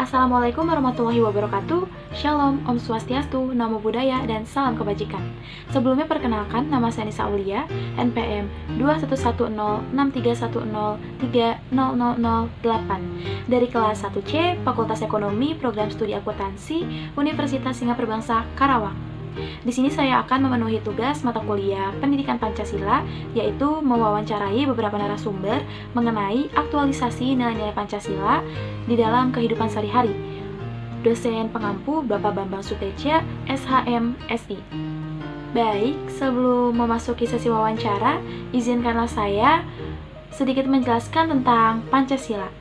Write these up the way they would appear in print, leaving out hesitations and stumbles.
Assalamualaikum warahmatullahi wabarakatuh. Shalom, Om Swastiastu, Namo Buddhaya, dan salam kebajikan. Sebelumnya perkenalkan, nama saya Nisa Aulia, NPM 21106311300008 dari kelas 1C, Fakultas Ekonomi, Program Studi Akuntansi, Universitas Singapura Bangsa, Karawang. Di sini saya akan memenuhi tugas mata kuliah Pendidikan Pancasila, yaitu mewawancarai beberapa narasumber mengenai aktualisasi nilai-nilai Pancasila di dalam kehidupan sehari-hari. Dosen pengampu Bapak Bambang Suteja, SHM, SI. Baik, sebelum memasuki sesi wawancara, izinkanlah saya sedikit menjelaskan tentang Pancasila.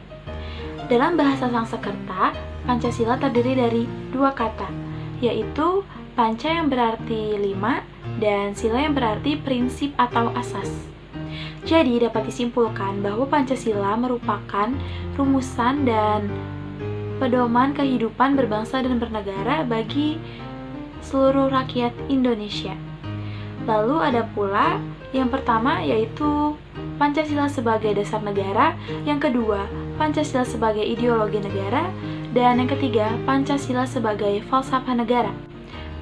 Dalam bahasa Sanskerta, Pancasila terdiri dari dua kata, yaitu Panca yang berarti 5 dan Sila yang berarti prinsip atau asas. Jadi dapat disimpulkan bahwa Pancasila merupakan rumusan dan pedoman kehidupan berbangsa dan bernegara bagi seluruh rakyat Indonesia. Lalu ada pula yang pertama yaitu Pancasila sebagai dasar negara, yang kedua Pancasila sebagai ideologi negara, dan yang ketiga Pancasila sebagai falsafah negara.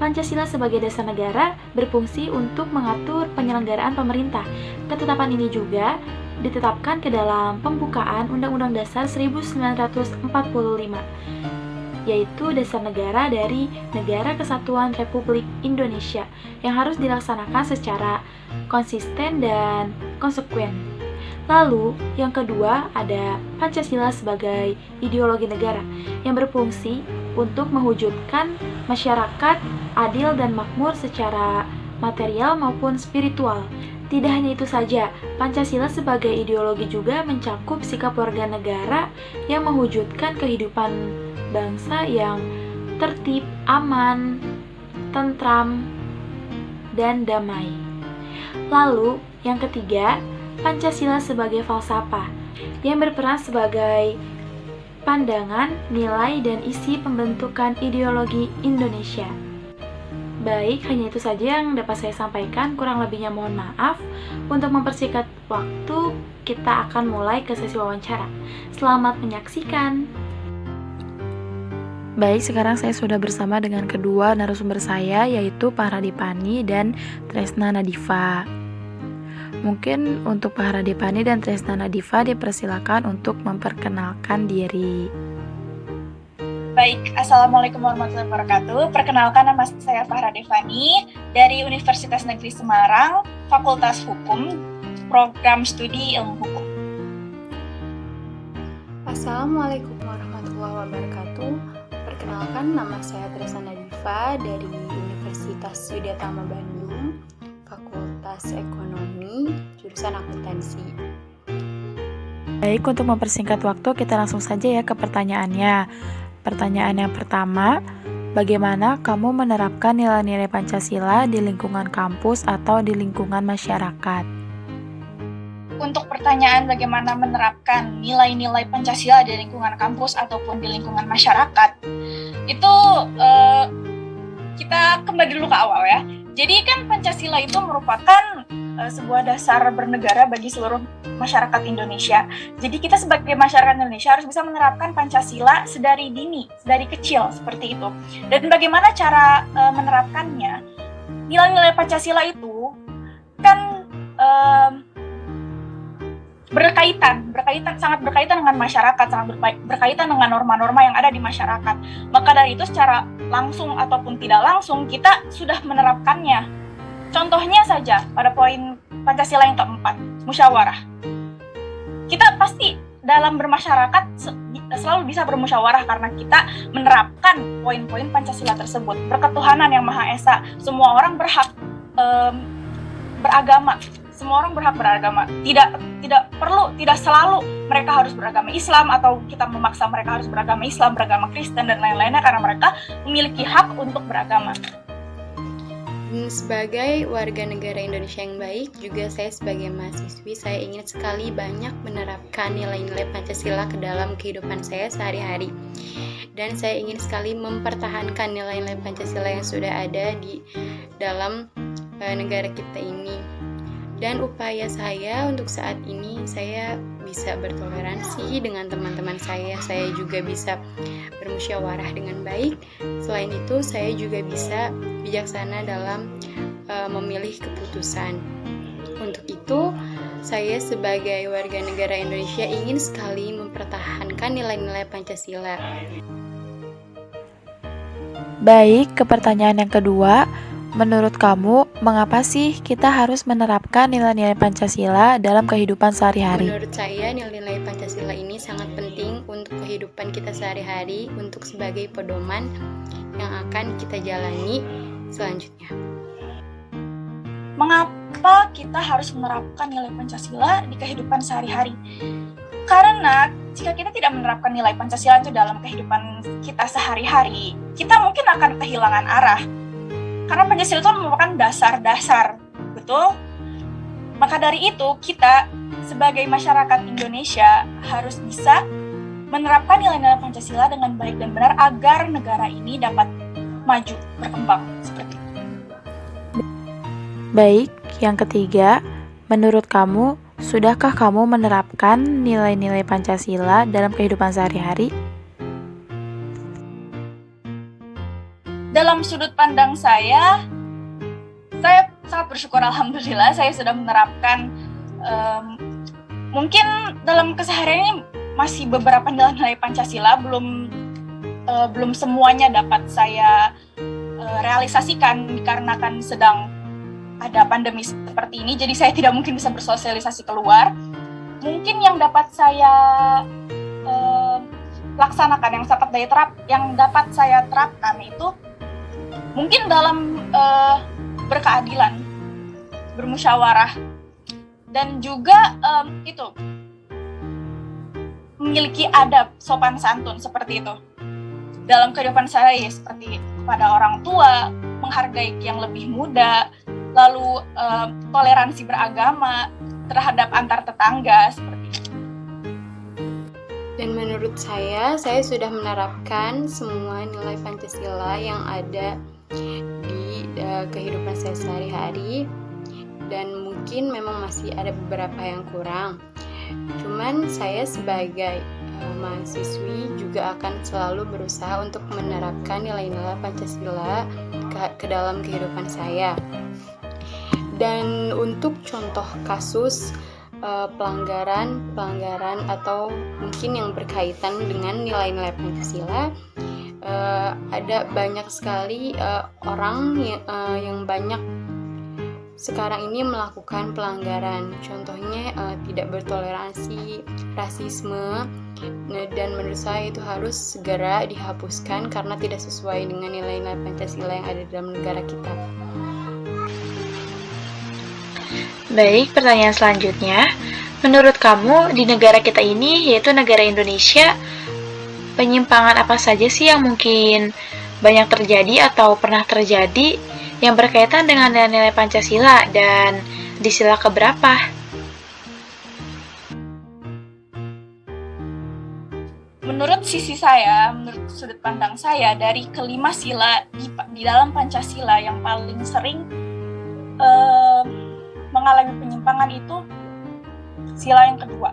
Pancasila sebagai dasar negara berfungsi untuk mengatur penyelenggaraan pemerintah. Ketetapan ini juga ditetapkan ke dalam pembukaan Undang-Undang Dasar 1945, yaitu dasar negara dari Negara Kesatuan Republik Indonesia yang harus dilaksanakan secara konsisten dan konsekuen. Lalu, yang kedua ada Pancasila sebagai ideologi negara yang berfungsi untuk mewujudkan masyarakat adil dan makmur secara material maupun spiritual. Tidak hanya itu saja, Pancasila sebagai ideologi juga mencakup sikap warga negara yang mewujudkan kehidupan bangsa yang tertib, aman, tentram, dan damai. Lalu, yang ketiga, Pancasila sebagai falsafah yang berperan sebagai pandangan, nilai, dan isi pembentukan ideologi Indonesia. Baik, hanya itu saja yang dapat saya sampaikan, kurang lebihnya mohon maaf. Untuk mempersingkat waktu, kita akan mulai ke sesi wawancara. Selamat menyaksikan. Baik, sekarang saya sudah bersama dengan kedua narasumber saya, yaitu Pak Radipani dan Tresna Nadifa. Mungkin untuk Pak Radipani dan Tresna Nadifa dipersilakan untuk memperkenalkan diri. Baik, Assalamualaikum warahmatullahi wabarakatuh. Perkenalkan, nama saya Fahra Devani dari Universitas Negeri Semarang, Fakultas Hukum, Program Studi Ilmu Hukum. Assalamualaikum warahmatullahi wabarakatuh. Perkenalkan, nama saya Tresna Nadifa dari Universitas Widyatama Bandung, Fakultas Ekonomi, jurusan Akuntansi. Baik, untuk mempersingkat waktu, kita langsung saja ya ke pertanyaannya. Pertanyaan yang pertama, bagaimana kamu menerapkan nilai-nilai Pancasila di lingkungan kampus atau di lingkungan masyarakat? Untuk pertanyaan bagaimana menerapkan nilai-nilai Pancasila di lingkungan kampus ataupun di lingkungan masyarakat, itu kita kembali dulu ke awal ya. Jadi kan Pancasila itu merupakan sebuah dasar bernegara bagi seluruh masyarakat Indonesia. Jadi kita sebagai masyarakat Indonesia harus bisa menerapkan Pancasila sedari dini, sedari kecil seperti itu. Dan bagaimana cara menerapkannya? Nilai-nilai Pancasila itu kan sangat berkaitan dengan masyarakat, sangat berkaitan dengan norma-norma yang ada di masyarakat. Maka dari itu secara langsung ataupun tidak langsung kita sudah menerapkannya. Contohnya saja pada poin Pancasila yang keempat, musyawarah. Kita pasti dalam bermasyarakat selalu bisa bermusyawarah karena kita menerapkan poin-poin Pancasila tersebut. Berketuhanan yang Maha Esa, semua orang berhak beragama. Semua orang berhak beragama. Tidak selalu mereka harus beragama Islam atau kita memaksa mereka harus beragama Islam, beragama Kristen dan lain-lainnya karena mereka memiliki hak untuk beragama. Sebagai warga negara Indonesia yang baik, juga saya sebagai mahasiswi, saya ingin sekali banyak menerapkan nilai-nilai Pancasila ke dalam kehidupan saya sehari-hari. Dan saya ingin sekali mempertahankan nilai-nilai Pancasila yang sudah ada di dalam negara kita ini. Dan upaya saya untuk saat ini, saya bisa bertoleransi dengan teman-teman saya juga bisa bermusyawarah dengan baik. Selain itu, saya juga bisa bijaksana dalam memilih keputusan. Untuk itu, saya sebagai warga negara Indonesia ingin sekali mempertahankan nilai-nilai Pancasila. Baik, ke pertanyaan yang kedua, menurut kamu, mengapa sih kita harus menerapkan nilai-nilai Pancasila dalam kehidupan sehari-hari? Menurut saya, nilai-nilai Pancasila ini sangat penting untuk kehidupan kita sehari-hari, untuk sebagai pedoman yang akan kita jalani selanjutnya. Mengapa kita harus menerapkan nilai Pancasila di kehidupan sehari-hari? Karena jika kita tidak menerapkan nilai Pancasila itu dalam kehidupan kita sehari-hari, kita mungkin akan kehilangan arah. Karena Pancasila itu merupakan dasar-dasar, betul? Maka dari itu, kita sebagai masyarakat Indonesia harus bisa menerapkan nilai-nilai Pancasila dengan baik dan benar agar negara ini dapat maju, berkembang, seperti itu. Baik, yang ketiga, menurut kamu, sudahkah kamu menerapkan nilai-nilai Pancasila dalam kehidupan sehari-hari? Dalam sudut pandang saya sangat bersyukur, alhamdulillah saya sudah menerapkan, mungkin dalam keseharian ini masih beberapa nilai-nilai Pancasila belum semuanya dapat saya realisasikan dikarenakan sedang ada pandemi seperti ini, jadi saya tidak mungkin bisa bersosialisasi keluar. Mungkin yang dapat saya laksanakan, yang dapat saya terapkan itu mungkin dalam berkeadilan, bermusyawarah, dan juga memiliki adab sopan santun seperti itu. Dalam kehidupan saya seperti kepada orang tua, menghargai yang lebih muda, lalu toleransi beragama terhadap antar tetangga seperti itu. Dan menurut saya sudah menerapkan semua nilai Pancasila yang ada di kehidupan saya sehari-hari, dan mungkin memang masih ada beberapa yang kurang. Cuman saya sebagai mahasiswi juga akan selalu berusaha untuk menerapkan nilai-nilai Pancasila ke dalam kehidupan saya. Dan untuk contoh kasus pelanggaran atau mungkin yang berkaitan dengan nilai-nilai Pancasila, ada banyak sekali orang yang banyak sekarang ini melakukan pelanggaran. Contohnya tidak bertoleransi, rasisme, dan menurut saya itu harus segera dihapuskan karena tidak sesuai dengan nilai-nilai Pancasila yang ada dalam negara kita. Baik, pertanyaan selanjutnya. Menurut kamu, di negara kita ini, yaitu negara Indonesia, penyimpangan apa saja sih yang mungkin banyak terjadi atau pernah terjadi yang berkaitan dengan nilai-nilai Pancasila, dan di sila keberapa? Menurut sudut pandang saya, dari kelima sila di dalam Pancasila yang paling sering mengalami penyimpangan itu sila yang kedua.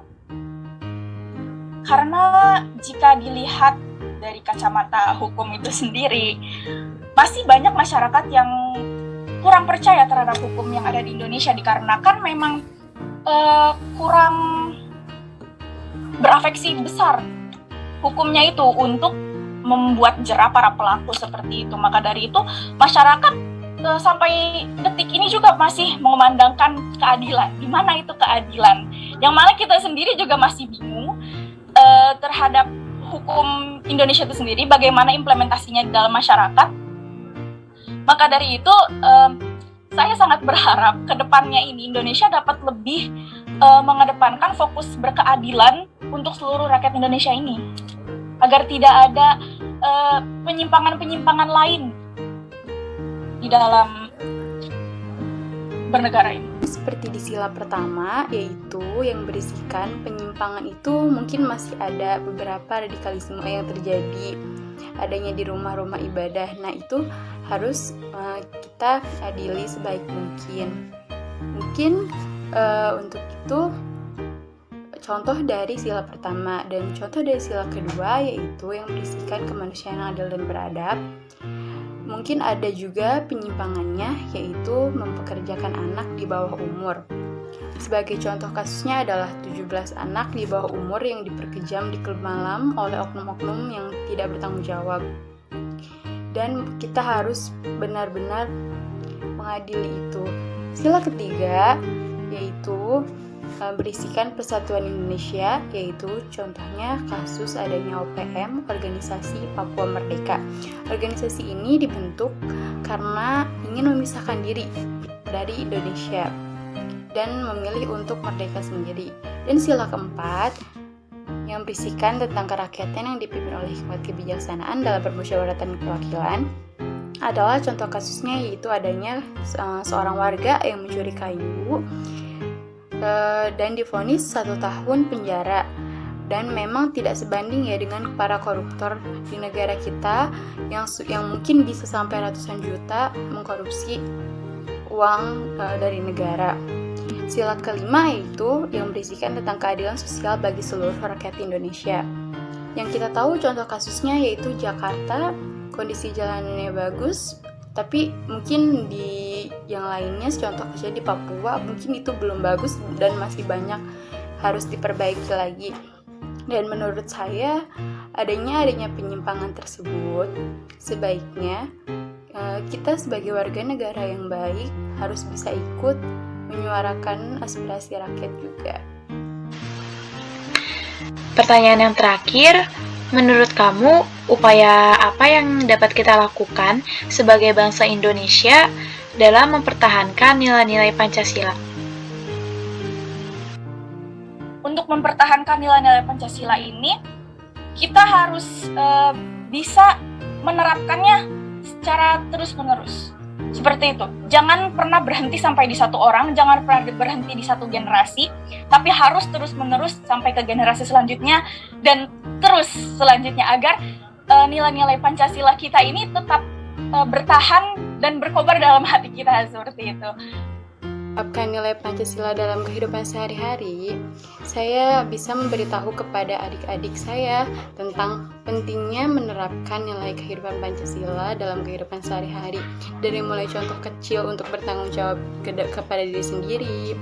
Karena jika dilihat dari kacamata hukum itu sendiri, masih banyak masyarakat yang kurang percaya terhadap hukum yang ada di Indonesia dikarenakan memang kurang berafeksi besar hukumnya itu untuk membuat jera para pelaku seperti itu. Maka dari itu masyarakat sampai detik ini juga masih mengumandangkan keadilan. Di mana itu keadilan? Yang mana kita sendiri juga masih bingung terhadap hukum Indonesia itu sendiri, bagaimana implementasinya di dalam masyarakat. Maka dari itu saya sangat berharap ke depannya ini Indonesia dapat lebih mengedepankan fokus berkeadilan untuk seluruh rakyat Indonesia ini, agar tidak ada penyimpangan-penyimpangan lain di dalam bernegara ini. Seperti di sila pertama, yaitu yang berisikan penyimpangan itu mungkin masih ada beberapa radikalisme yang terjadi adanya di rumah-rumah ibadah. Nah, itu harus kita adili sebaik mungkin. Mungkin Untuk itu, contoh dari sila pertama dan contoh dari sila kedua yaitu yang berisikan kemanusiaan yang adil dan beradab. Mungkin ada juga penyimpangannya, yaitu mempekerjakan anak di bawah umur. Sebagai contoh kasusnya adalah 17 anak di bawah umur yang diperkejam di klub malam oleh oknum-oknum yang tidak bertanggung jawab. Dan kita harus benar-benar mengadili itu. Sila ketiga yaitu berisikan Persatuan Indonesia, yaitu contohnya kasus adanya OPM, Organisasi Papua Merdeka. Organisasi ini dibentuk karena ingin memisahkan diri dari Indonesia dan memilih untuk merdeka sendiri. Dan sila keempat yang berisikan tentang kerakyatan yang dipimpin oleh hikmat kebijaksanaan dalam permusyawaratan perwakilan adalah contoh kasusnya, yaitu adanya seorang warga yang mencuri kayu dan divonis 1 tahun penjara. Dan memang tidak sebanding ya dengan para koruptor di negara kita yang mungkin bisa sampai ratusan juta mengkorupsi uang dari negara. Sila kelima yaitu yang berisikan tentang keadilan sosial bagi seluruh rakyat Indonesia. Yang kita tahu contoh kasusnya yaitu Jakarta, kondisi jalanannya bagus, tapi mungkin di yang lainnya, contoh kasusnya di Papua, mungkin itu belum bagus dan masih banyak harus diperbaiki lagi. Dan menurut saya adanya penyimpangan tersebut, sebaiknya kita sebagai warga negara yang baik harus bisa ikut menyuarakan aspirasi rakyat juga. Pertanyaan yang terakhir, menurut kamu upaya apa yang dapat kita lakukan sebagai bangsa Indonesia dalam mempertahankan nilai-nilai Pancasila? Untuk mempertahankan nilai-nilai Pancasila ini, kita harus bisa menerapkannya secara terus-menerus. Seperti itu. Jangan pernah berhenti sampai di satu orang, jangan pernah berhenti di satu generasi, tapi harus terus-menerus sampai ke generasi selanjutnya dan terus selanjutnya agar nilai-nilai Pancasila kita ini tetap bertahan dan berkobar dalam hati kita, seperti itu. Menerapkan nilai Pancasila dalam kehidupan sehari-hari, saya bisa memberitahu kepada adik-adik saya tentang pentingnya menerapkan nilai kehidupan Pancasila dalam kehidupan sehari-hari, dari mulai contoh kecil untuk bertanggung jawab kepada diri sendiri,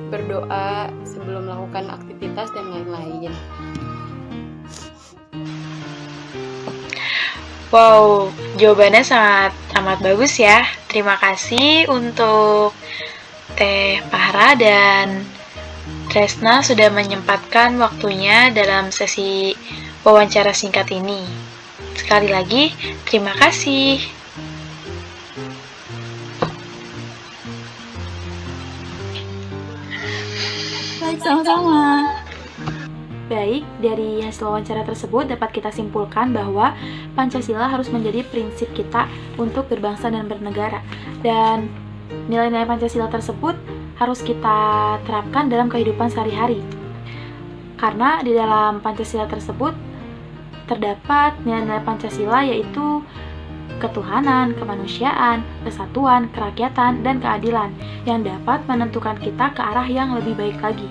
berdoa sebelum melakukan aktivitas, dan lain-lain. Wow, jawabannya sangat amat bagus ya. Terima kasih untuk Teh Pahra dan Tresna sudah menyempatkan waktunya dalam sesi wawancara singkat ini. Sekali lagi, terima kasih. Baik, sama-sama. Baik, dari hasil wawancara tersebut dapat kita simpulkan bahwa Pancasila harus menjadi prinsip kita untuk berbangsa dan bernegara. Dan nilai-nilai Pancasila tersebut harus kita terapkan dalam kehidupan sehari-hari. Karena di dalam Pancasila tersebut terdapat nilai-nilai Pancasila, yaitu ketuhanan, kemanusiaan, kesatuan, kerakyatan, dan keadilan yang dapat menentukan kita ke arah yang lebih baik lagi.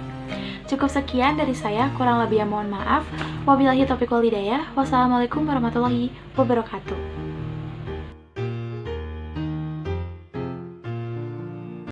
Cukup sekian dari saya, kurang lebihnya mohon maaf. Wabillahi taufiq wal hidayah. Wassalamualaikum warahmatullahi wabarakatuh.